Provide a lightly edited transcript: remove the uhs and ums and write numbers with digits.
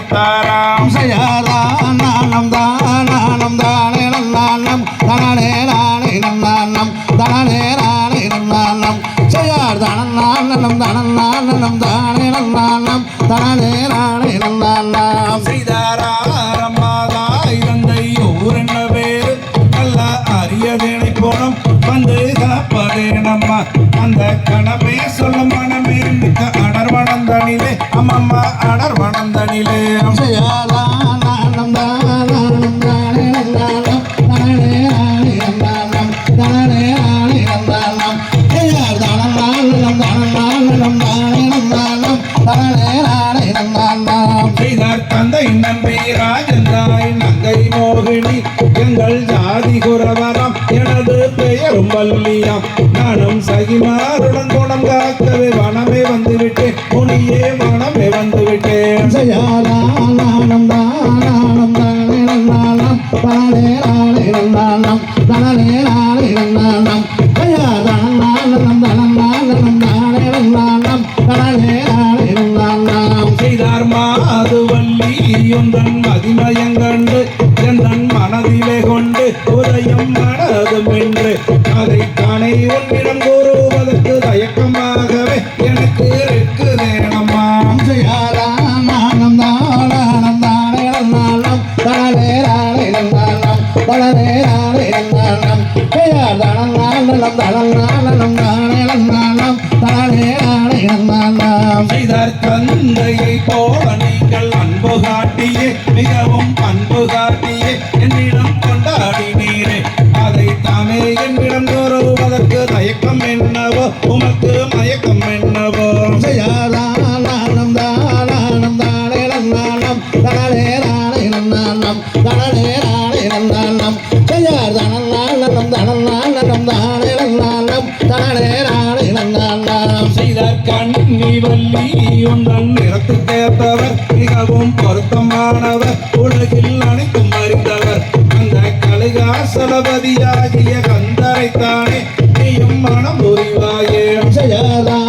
கொடுத்தாராம். செய்யாதானம் தானம் தானே நன்னானம் தனனே நானே நன்னானம் தனனே நானே நன்னானம் செய்யார் தனநானம் தனநானம் தானே நன்னானம் தனனே நானே நன்னானம் செய்தாராம் மாதாய் தந்தை ஊர் என்ன பேரு நல்ல அரியதேனை போனோம் வந்து காப்பதே நம்மா அந்த கணமே சொல்ல மனமே மிக்க அடர் வளர்ந்தனிலே அம்மம்மா அடர் வளர்ந்தனிலே செய்யாதானம் தானம் தானே நன்னானம் தனனே நானே நன்னானம் தனனே நானே நன்னானம் செய்யார் தனநானம் தனநானம் தானே நன்னானம் தனனே நானே நன்னானம் செய்தார் தந்தை நம்பி ராஜந்தாய் நங்கை மோகினி எங்கள் ஜாதி குறவரம் எனது பெயரும் வல்லியாம் நானும் சகிமாருடன் குணம் காக்கவே வனமே வந்துவிட்டேன் முனியே வனமே வந்துவிட்டேன் செய்யாதானம் தானம் தானே நன்னானம் தனனே நானே நன்னானம் தனனே நானே நன்னானம் செய்யாதானம் தனநானம் தானே நன்னானம் தனனே நானே நன்னானம் செய்தார் மாதுவல்லி ஒன்றன் மதிமயங்கண்டு எந்தன் மனதிலே கொண்டு உதயம் மனதும் என்று அதை தானே உன்னிடம் கூறுவதற்கு தயக்கமாகவே எனக்கு இருக்குதேனம்மா செய்யாதானம் தானம் தானே நன்னானம் தனனே நானே நன்னானம் தனனே நானே நன்னானம் செய்யாதானம் தனநானம் தானே நன்னானம் தனனே நானே நன்னானம் செய்தார் தந்தையை போல நீங்கள் அன்பு காட்டியே மிகவும் அன்பு காட்டியே என்னிடம் கொண்டாடினீரே அதை தானே என்னிடம் கூறுவதற்கு தயக்கம் என்னவோ உமக்கு மயக்கம் என்னவோ செய்யாதானம் தானம் தானே நன்னானம் தனனே நானே நன்னானம் தனனே நானே நன்னானம் செய்யாதானம் தனநானம் தானே நன்னானம் தனனே நானே நன்னானம் செய்தார் கண்ணி வள்ளி ஒன்றன் நிறத்து தேர்ந்தவர் மிகவும் பொருத்தமானவர் உலகில் அனைத்தும் அறிந்தவர் அந்த கலிகாசலபதியாகிய கந்தரைத்தானே நீயும் மனம் புரிவாயே செய்யாதா